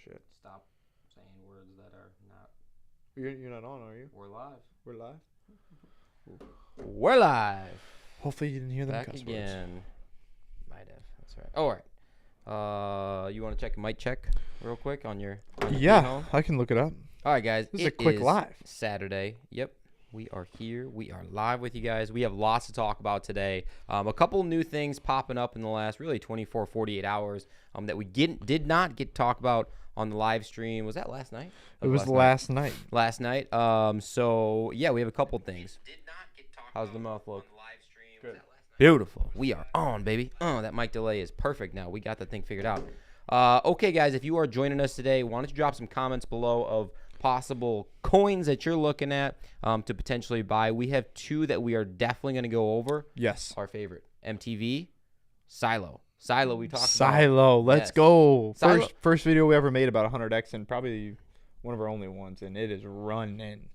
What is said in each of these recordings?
shit. Stop saying words that are not. You're not on, are you? We're live. We're live. We're live. Hopefully you didn't hear them Back cuss again. words. Might have. That's right. All right. You want to check mic check real quick on your Yeah, I can look it up. All right, guys. This is a quick live. Saturday. Yep. We are here. We are live with you guys. We have lots to talk about today. A couple new things popping up in the last really 24, 48 hours that we did not get to talk about on the live stream. Was that last night? It was last night. Last night. So, yeah, we have a couple things. How's the mouth look? Good. Beautiful. We are on, baby. Oh, that mic delay is perfect now. We got the thing figured out. Okay, guys, if you are joining us today, why don't you drop some comments below of possible coins that you're looking at to potentially buy. We have two that we are definitely going to go over. Yes. Our favorite, MTV, Silo. Silo, we talked about. Silo, let's go. Silo. First video we ever made about 100x, and probably one of our only ones, and it is running.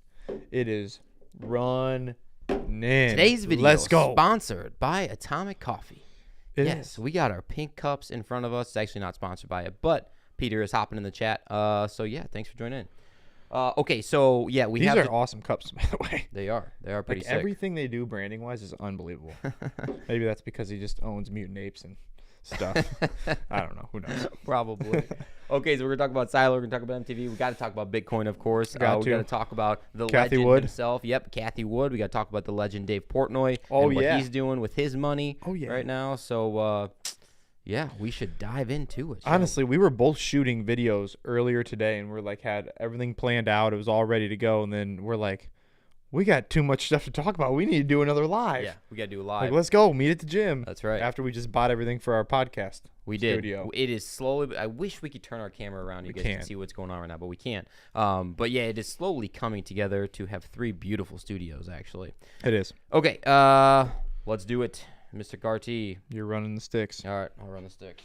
It is running. Today's video let's go. Sponsored by Atomic Coffee. It yes, is. we got our pink cups in front of us. It's actually not sponsored by it, but Peter is hopping in the chat. So, yeah, thanks for joining in. Okay, so, yeah, These are awesome cups, by the way. They are. They are pretty sick. Everything they do branding-wise is unbelievable. Maybe that's because he just owns Mutant Apes and stuff. I don't know. Who knows? Probably. Okay, so we're going to talk about Silo. We're going to talk about MTV. We got to talk about Bitcoin, of course. We got to talk about the Cathy legend Wood. himself. Yep, Cathy Wood. We got to talk about the legend Dave Portnoy and what he's doing with his money right now. So, yeah, we should dive into it. Honestly, we were both shooting videos earlier today, and we're like had everything planned out. It was all ready to go, and then we're like, we got too much stuff to talk about. We need to do another live. Yeah, we got to do a live. Like, let's go meet at the gym. That's right. After we just bought everything for our podcast. We studio. Did. It is slowly. I wish we could turn our camera around. You guys can see what's going on right now, but we can't. But yeah, it is slowly coming together to have 3 beautiful studios. Actually, it is. Okay. Let's do it, Mr. Garty. You're running the sticks. All right, I'll run the sticks.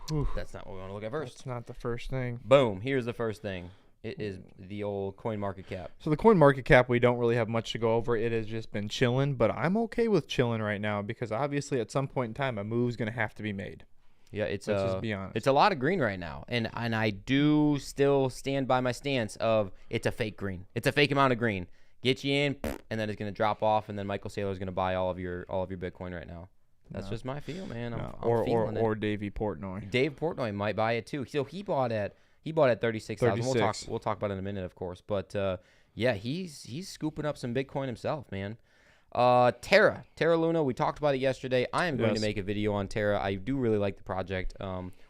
Whew. That's not what we want to look at first. That's not the first thing. Boom. Here's the first thing. It is the old coin market cap. So the coin market cap, we don't really have much to go over. It has just been chilling, but I'm okay with chilling right now because obviously at some point in time a move's going to have to be made. Yeah, let's just be honest. It's a lot of green right now, and I do still stand by my stance of it's a fake green. It's a fake amount of green. Get you in, and then it's going to drop off, and then Michael Saylor is going to buy all of your Bitcoin right now. That's just my feel, man. I'm feeling it. Or Dave Portnoy. Dave Portnoy might buy it too. So he bought at 36,000. We'll talk about it in a minute, of course. But yeah, he's scooping up some Bitcoin himself, man. Terra Luna. We talked about it yesterday. I am going to make a video on Terra. I do really like the project.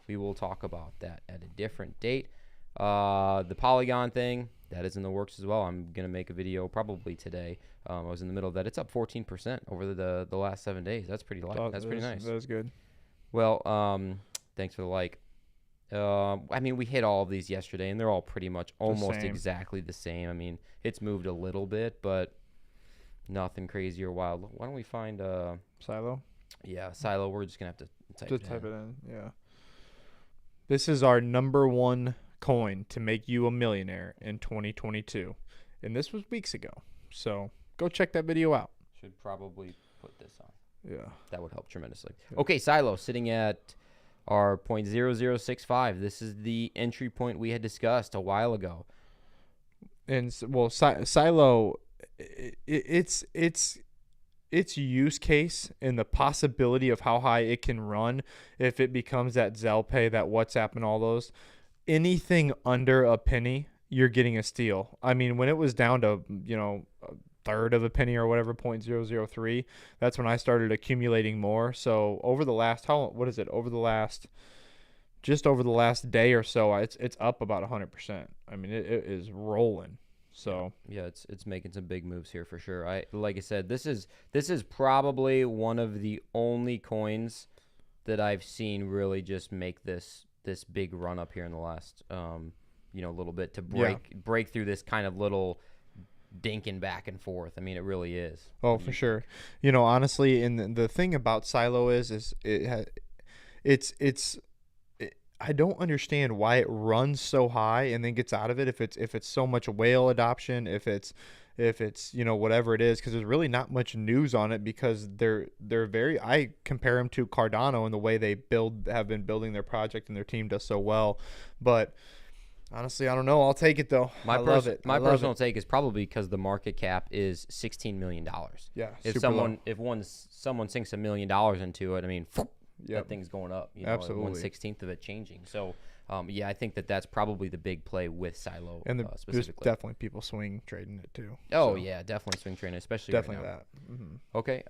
We will talk about that at a different date. The Polygon thing, that is in the works as well. I'm going to make a video probably today. I was in the middle of that. It's up 14% over the last 7 days. That's pretty pretty nice. That was good. Well, thanks for the like. I mean, we hit all of these yesterday, and they're all pretty much almost exactly the same. I mean, it's moved a little bit, but nothing crazy or wild. Why don't we find Silo? Yeah, Silo. We're just going to have to type it in. Yeah. This is our number one coin to make you a millionaire in 2022. And this was weeks ago. So go check that video out. Should probably put this on. Yeah. That would help tremendously. Okay, Silo sitting at our 0.0065. This is the entry point we had discussed a while ago. And well, Silo, its use case and the possibility of how high it can run if it becomes that Zelle Pay, that WhatsApp, and all those. Anything under a penny, you're getting a steal. I mean, when it was down to a third of a penny or whatever, 0.003, that's when I started accumulating more. So over the last just over the last day or so, it's up about 100%. I mean, it is rolling. So yeah, it's making some big moves here for sure. Like I said, this is probably one of the only coins that I've seen really just make this big run up here in the last little bit to break through this kind of little dinking back and forth. I mean, it really is. Oh, for sure. Honestly, and the thing about Silo is I don't understand why it runs so high and then gets out of it. If it's so much whale adoption, if it's if it's, whatever it is, because there's really not much news on it, because they're very, I compare them to Cardano in the way they have been building their project, and their team does so well. But honestly, I don't know. I'll take it though. I love it. My personal take is probably because the market cap is $16 million. Yeah. If someone sinks $1 million into it, I mean, that thing's going up. Absolutely. 1/16 of it changing. So, I think that's probably the big play with Silo, and specifically. There's definitely people swing trading it too. Oh yeah, definitely swing trading, especially definitely right now. that. Mm-hmm. Okay.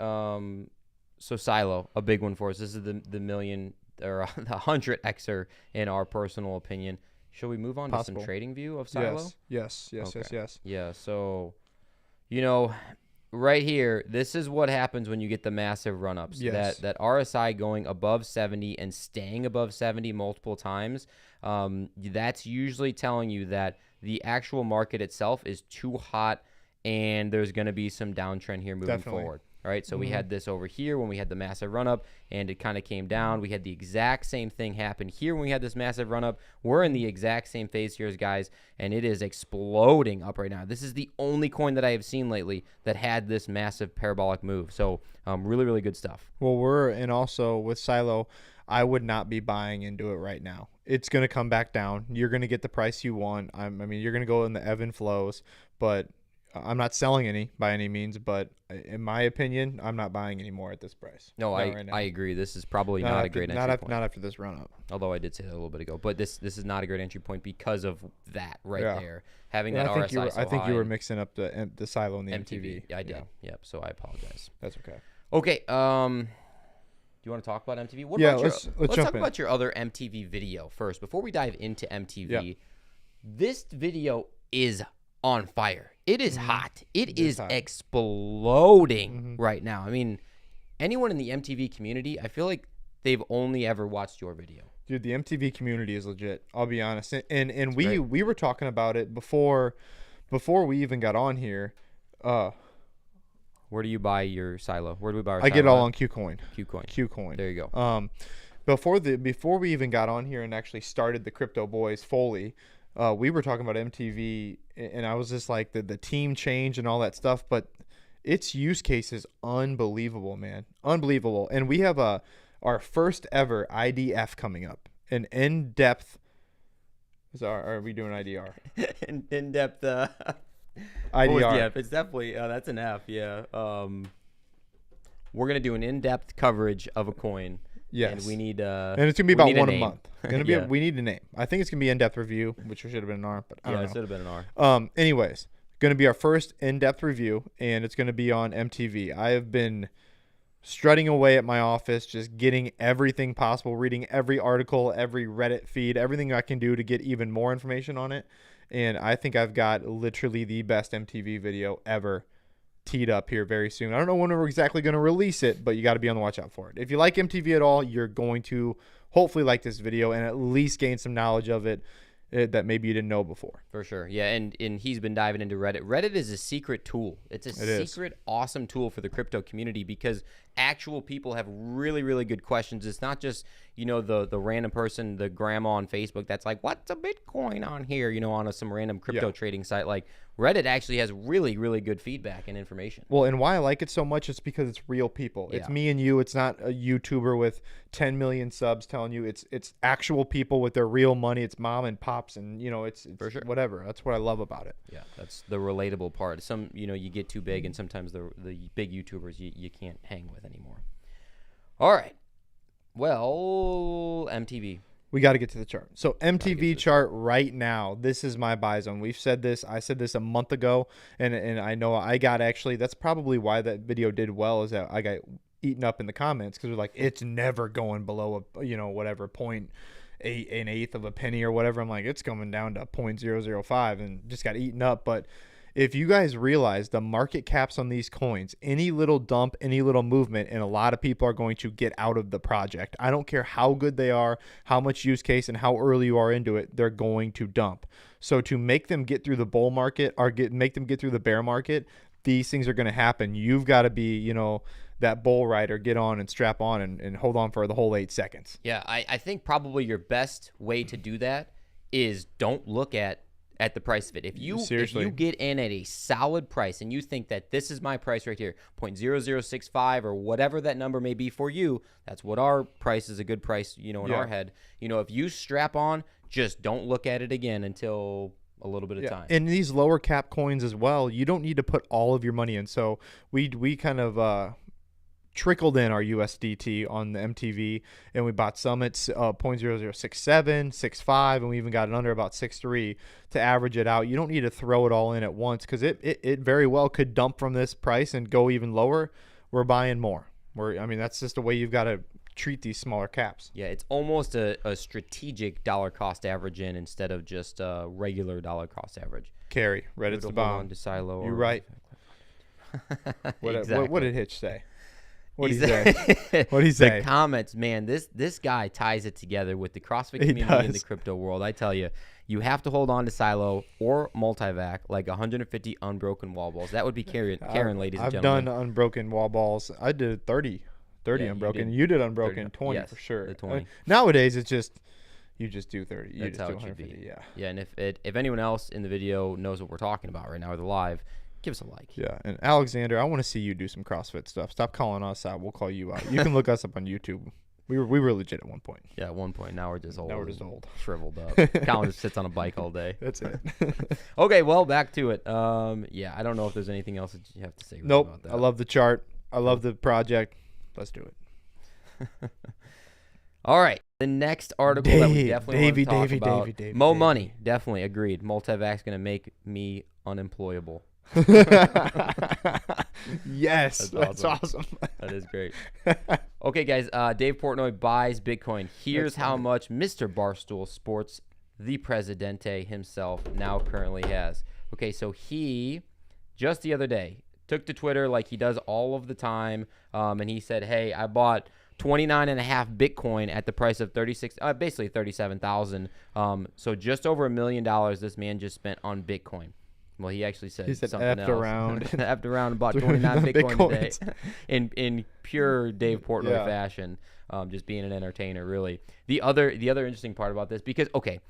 So Silo, a big one for us. This is the million or the 100xer in our personal opinion. Shall we move on to some trading view of Silo? Yes. Yeah. So, right here, this is what happens when you get the massive run-ups. Yes. That RSI going above 70 and staying above 70 multiple times. That's usually telling you that the actual market itself is too hot, and there's going to be some downtrend here moving forward. All right, so we had this over here when we had the massive run-up, and it kind of came down. We had the exact same thing happen here when we had this massive run-up. We're in the exact same phase here, guys, and it is exploding up right now. This is the only coin that I have seen lately that had this massive parabolic move. So really, really good stuff. Well, and also with Silo, I would not be buying into it right now. It's going to come back down. You're going to get the price you want. You're going to go in the ebb and flows, but I'm not selling any by any means, but in my opinion, I'm not buying any more at this price. No, I agree. This is probably not a great entry point. Not after this run up. Although I did say that a little bit ago, but this is not a great entry point because of that there. Having that RSI I think you were mixing up the Silo and the MTV. Yeah, I did. Yep. So I apologize. That's okay. Okay. Do you want to talk about MTV? Let's talk about your other MTV video first before we dive into MTV. Yeah. This video is on fire. It is hot. It is exploding right now. I mean, anyone in the MTV community, I feel like they've only ever watched your video. Dude, the MTV community is legit. I'll be honest. And we were talking about it before we even got on here. Where do you buy your Silo? Where do we buy our Silo? I get it all on Qcoin. Qcoin. There you go. Before we even got on here and actually started the Crypto Boys fully, we were talking about MTV, and I was just like the team change and all that stuff, but its use case is unbelievable, man. Unbelievable. And we have our first ever IDF coming up, an in-depth. Are we doing IDR? in-depth IDR. Yeah, it's definitely that's an F. Yeah. We're gonna do an in-depth coverage of a coin. Yes. And we need and it's gonna be about one a month. We need a name. I think it's gonna be in-depth review, which should have been an R, but I don't know. It should have been an R. Anyways, gonna be our first in-depth review, and it's gonna be on MTV. I have been strutting away at my office, just getting everything possible, reading every article, every Reddit feed, everything I can do to get even more information on it. And I think I've got literally the best MTV video ever teed up here very soon. I don't know when we're exactly going to release it, but you got to be on the watch out for it. If you like MTV at all, you're going to hopefully like this video and at least gain some knowledge of it that maybe you didn't know before. For sure. Yeah, and he's been diving into Reddit. Reddit is a secret tool. It's a secret awesome tool for the crypto community because actual people have really, really good questions. It's not just, the random person, the grandma on Facebook that's like, what's a Bitcoin on here, on some random crypto trading site. Like Reddit actually has really, really good feedback and information. Well, and why I like it so much is because it's real people. It's me and you. It's not a YouTuber with 10 million subs telling you. It's actual people with their real money. It's mom and pops, and it's for sure. Whatever. That's what I love about it. Yeah, that's the relatable part. Some you get too big, and sometimes the big YouTubers you can't hang with anymore. All right. Well, MTV. We got to get to the chart. So MTV chart right now, this is my buy zone. We've said this. I said this a month ago, and I know I got that's probably why that video did well, is that I got eaten up in the comments because they're like, it's never going below whatever 0.8 of a penny or whatever. I'm like, it's coming down to 0.005 and just got eaten up. But if you guys realize the market caps on these coins, any little dump, any little movement, and a lot of people are going to get out of the project. I don't care how good they are, how much use case, and how early you are into it, they're going to dump. So to make them get through the bull market or make them get through the bear market, these things are going to happen. You've got to be, that bull rider, get on and strap on and hold on for the whole 8 seconds. Yeah, I think probably your best way to do that is don't look at at the price of it. If you get in at a solid price and you think that this is my price right here, 0.0065 or whatever that number may be for you, that's what our price is, a good price, in our head. If you strap on, just don't look at it again until a little bit of time. And these lower cap coins as well, you don't need to put all of your money in. So we kind of trickled in our USDT on the MTV, and we bought some at 0.0067, 65, and we even got it under about 6.3 to average it out. You don't need to throw it all in at once, because it very well could dump from this price and go even lower. We're buying more. That's just the way you've got to treat these smaller caps. Yeah, it's almost a strategic dollar cost average in instead of just a regular dollar cost average. Carry, Reddit's the bomb. To silo. You're right. Exactly. What did Hitch say? What did he say? What did he say? The comments, man, this guy ties it together with the CrossFit community and the crypto world. I tell you, you have to hold on to silo or multivac, like 150 unbroken wall balls. That would be Karen, ladies and gentlemen. I've done unbroken wall balls. I did 30 unbroken. You did unbroken 20 yes, for sure. The 20. Nowadays, it's just you just do 30. You That's just how do it should 150. be. Yeah. Yeah, and if anyone else in the video knows what we're talking about right now or the live, give us a like. Yeah, and Alexander, I want to see you do some CrossFit stuff. Stop calling us out. We'll call you out. You can look us up on YouTube. We were legit at one point. Yeah, at one point. Now we're just old. Shriveled up. Colin just sits on a bike all day. That's it. Okay, well, back to it. I don't know if there's anything else that you have to say about that. I love the chart. I love the project. Let's do it. All right. The next article that we definitely want to talk about. Mo Money. Definitely agreed. Multivac's going to make me unemployable. Yes, that's awesome. That is great. Okay, guys. Dave Portnoy buys Bitcoin. Here's how much Mr. Barstool Sports, the Presidente himself, now currently has. Okay, so he just the other day took to Twitter like he does all of the time, and he said, "Hey, I bought 29.5 Bitcoin at the price of basically 37,000. So just over $1 million this man just spent on Bitcoin." Well, he actually said something else. Effed around and bought 29 Bitcoin today in pure Dave Portnoy fashion, just being an entertainer, really. The other interesting part about this, because, okay,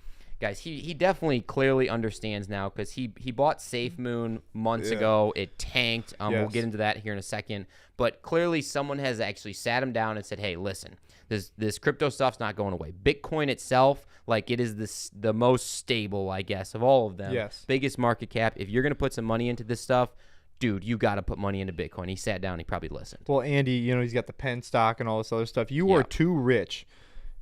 guys, he definitely clearly understands now, because he bought SafeMoon months ago. It tanked. We'll get into that here in a second. But clearly someone has actually sat him down and said, hey, listen, this crypto stuff's not going away. Bitcoin itself, like, it is the most stable, I guess, of all of them. Yes. Biggest market cap. If you're going to put some money into this stuff, dude, you got to put money into Bitcoin. He sat down. He probably listened. Well, Andy, he's got the pen stock and all this other stuff. You are too rich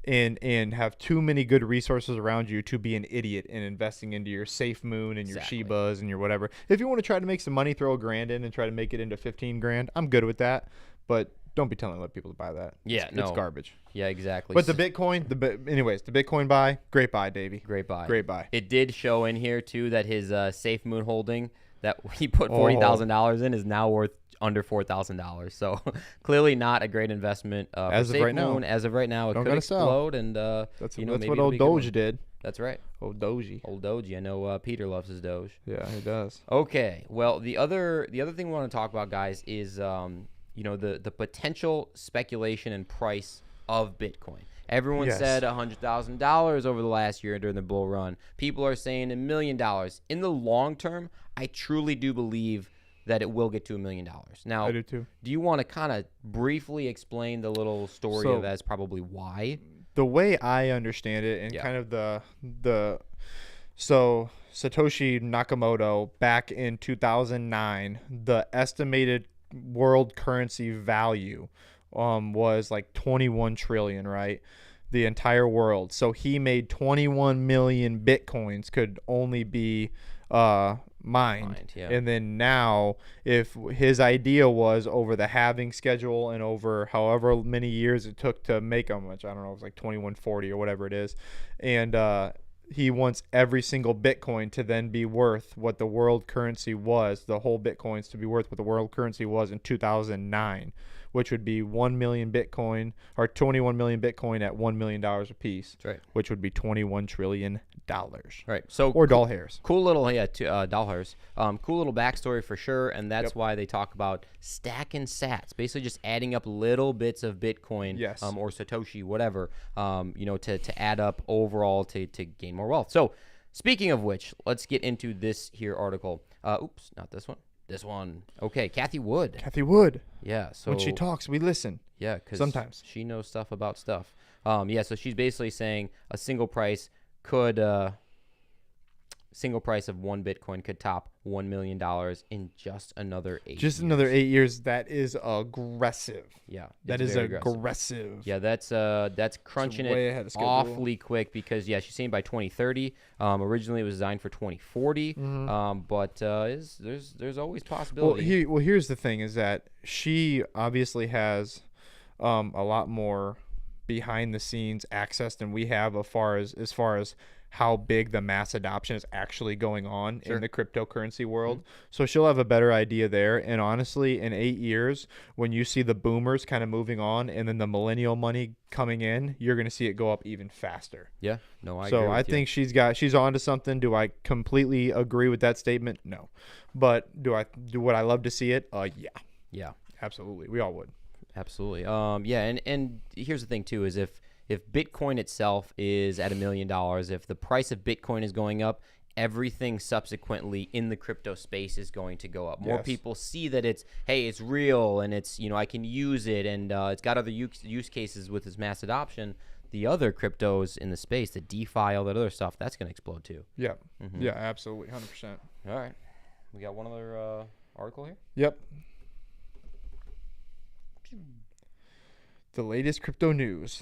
and have too many good resources around you to be an idiot in investing into your SafeMoon and your Shibas and your whatever. If you want to try to make some money, throw $1,000 in and try to make it into 15 grand. I'm good with that, but don't be telling other people to buy that. It's garbage. Yeah, exactly. But the Bitcoin, the Bitcoin buy, great buy, Davey. Great buy. Great buy. It did show in here too that his SafeMoon holding that he put $40,000 in is now worth under $4,000. So clearly not a great investment as of right now. As of right now, it could explode, and that's what old Doge did. That's right. Old Doge. I know Peter loves his Doge. Yeah, he does. Okay. Well, the other thing we want to talk about, guys, is the potential speculation and price of Bitcoin. Everyone said $100,000 over the last year during the bull run. People are saying $1 million. In the long term, I truly do believe that it will get to $1 million. Now, I do too. Do you want to kind of briefly explain the little story of that's probably why? The way I understand it, and kind of so Satoshi Nakamoto back in 2009, the estimated world currency value was like 21 trillion, right? The entire world. So he made 21 million Bitcoins could only be mined. And then now, if his idea was over the halving schedule and over however many years it took to make them, which I don't know, it was like 2140 or whatever it is, and he wants every single Bitcoin to then be worth what the world currency was, the whole Bitcoins to be worth what the world currency was in 2009, which would be 1 million Bitcoin or 21 million Bitcoin at $1 million a piece. That's right. Which would be $21 trillion. Right. So or doll hairs. Cool little doll hairs. Cool little backstory for sure, and that's why they talk about stacking sats, basically just adding up little bits of Bitcoin, or Satoshi, whatever, to add up overall to gain more wealth. So Speaking of which, let's get into this here article. Oops, not this one. This one. Okay, Cathy Wood. Cathy Wood. Yeah. So when she talks, we listen. Yeah, because sometimes she knows stuff about stuff. Yeah. So she's basically saying a single price of one Bitcoin could top $1 million in just another 8 years. Just another 8 years. That is aggressive. Yeah, that is aggressive. Yeah, that's crunching it awfully quick because she's saying by 2030. Originally it was designed for 2040. But there's always possibility. Well, here's the thing: is that she obviously has a lot more behind the scenes access than we have as far as how big the mass adoption is actually going on in the cryptocurrency world. So she'll have a better idea there. And honestly, in 8 years, when you see the boomers kind of moving on and then the millennial money coming in, you're going to see it go up even faster. Yeah, no, I agree. So I think she's on to something. Do I completely agree with that statement? No. But would I love to see it? Yeah, absolutely. We all would. Absolutely. Yeah, and here's the thing too: is if Bitcoin itself is at $1 million, if the price of Bitcoin is going up, everything subsequently in the crypto space is going to go up. More people see that it's real and it's I can use it and it's got other use cases with this mass adoption. The other cryptos in the space, the DeFi, all that other stuff, that's going to explode too. Yeah. Yeah, absolutely, 100%. All right, we got one other article here. Yep. The latest crypto news.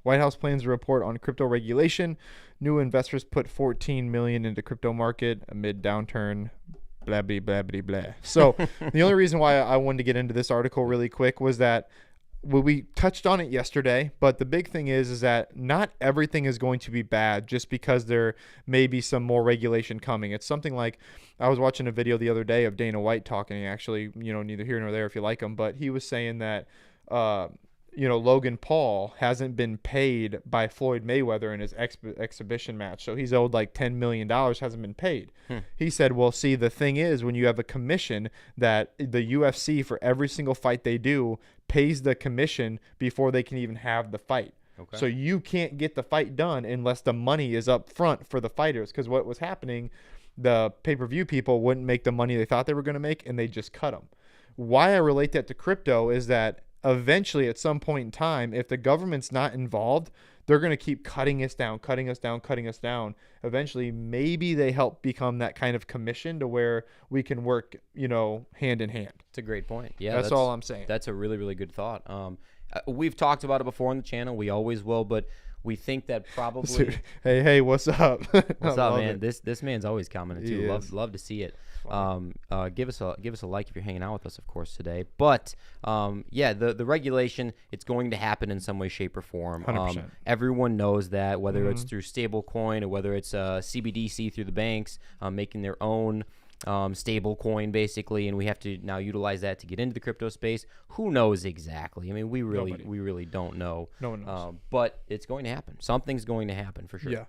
White House plans a report on crypto regulation. New investors put $14 million into crypto market amid downturn. Blah, blah, blah, blah, blah. So the only reason why I wanted to get into this article really quick was that we touched on it yesterday, but the big thing is that not everything is going to be bad just because there may be some more regulation coming. It's something like I was watching a video the other day of Dana White talking, actually, neither here nor there if you like him, but he was saying that Logan Paul hasn't been paid by Floyd Mayweather in his exhibition match. So he's owed like $10 million, hasn't been paid. He said, well, see, the thing is when you have a commission that the UFC for every single fight they do pays the commission before they can even have the fight. Okay. So you can't get the fight done unless the money is up front for the fighters. Because what was happening, the pay-per-view people wouldn't make the money they thought they were going to make and they just cut them. Why I relate that to crypto is that eventually at some point in time, if the government's not involved, they're going to keep cutting us down. Eventually, maybe they help become that kind of commission to where we can work, hand in hand. It's a great point. Yeah, that's all I'm saying. That's a really, really good thought. We've talked about it before on the channel. We always will, but we think that probably. Hey, what's up? What's up, man? This man's always commenting too. Love to see it. Give us a like if you're hanging out with us, of course, today. But the regulation, it's going to happen in some way, shape, or form. 100%. Everyone knows that, whether it's through stablecoin or whether it's CBDC through the banks making their own stable coin basically, and we have to now utilize that to get into the crypto space. Who knows exactly? I mean, we really don't know. No one knows. But it's going to happen. Something's going to happen for sure. Yeah.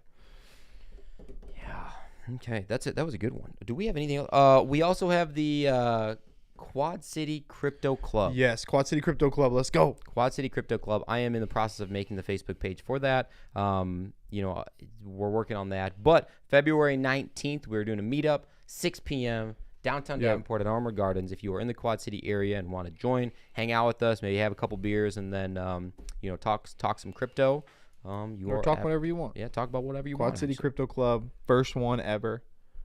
Okay, that's it. That was a good one. Do we have anything else? We also have the Quad City Crypto Club. Yes, Quad City Crypto Club. Let's go. Quad City Crypto Club. I am in the process of making the Facebook page for that. We're working on that. But February 19th, we're doing a meetup, 6 p.m., downtown Davenport at Armour Gardens. If you are in the Quad City area and want to join, hang out with us, maybe have a couple beers, and then talk some crypto. Talk whatever you want. Yeah, talk about whatever you want. Quad City Crypto Club, first one ever,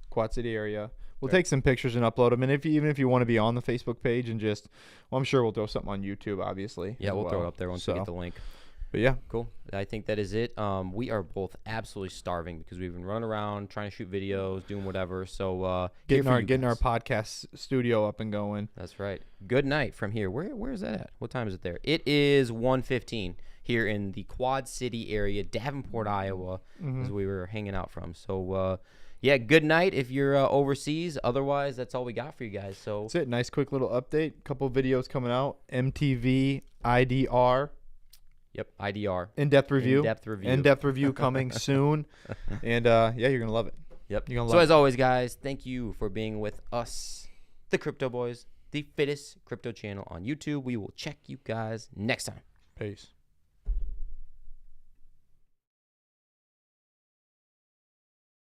Quad City area. We'll take some pictures and upload them. And even if you want to be on the Facebook page and I'm sure we'll throw something on YouTube, obviously. Yeah, we'll throw it up there once we get the link. But yeah, cool. I think that is it. We are both absolutely starving because we've been running around trying to shoot videos, doing whatever. So getting our podcast studio up and going. That's right. Good night from here. Where is that at? What time is it there? It is 1:15 here in the Quad City area, Davenport, Iowa, as we were hanging out from. So good night if you're overseas. Otherwise, that's all we got for you guys. So that's it. Nice quick little update. Couple videos coming out. MTV IDR. Yep, IDR. In-depth review coming soon. And you're going to love it. Yep. You're gonna love it. As always, guys, thank you for being with us, the Crypto Boys, the fittest crypto channel on YouTube. We will check you guys next time. Peace.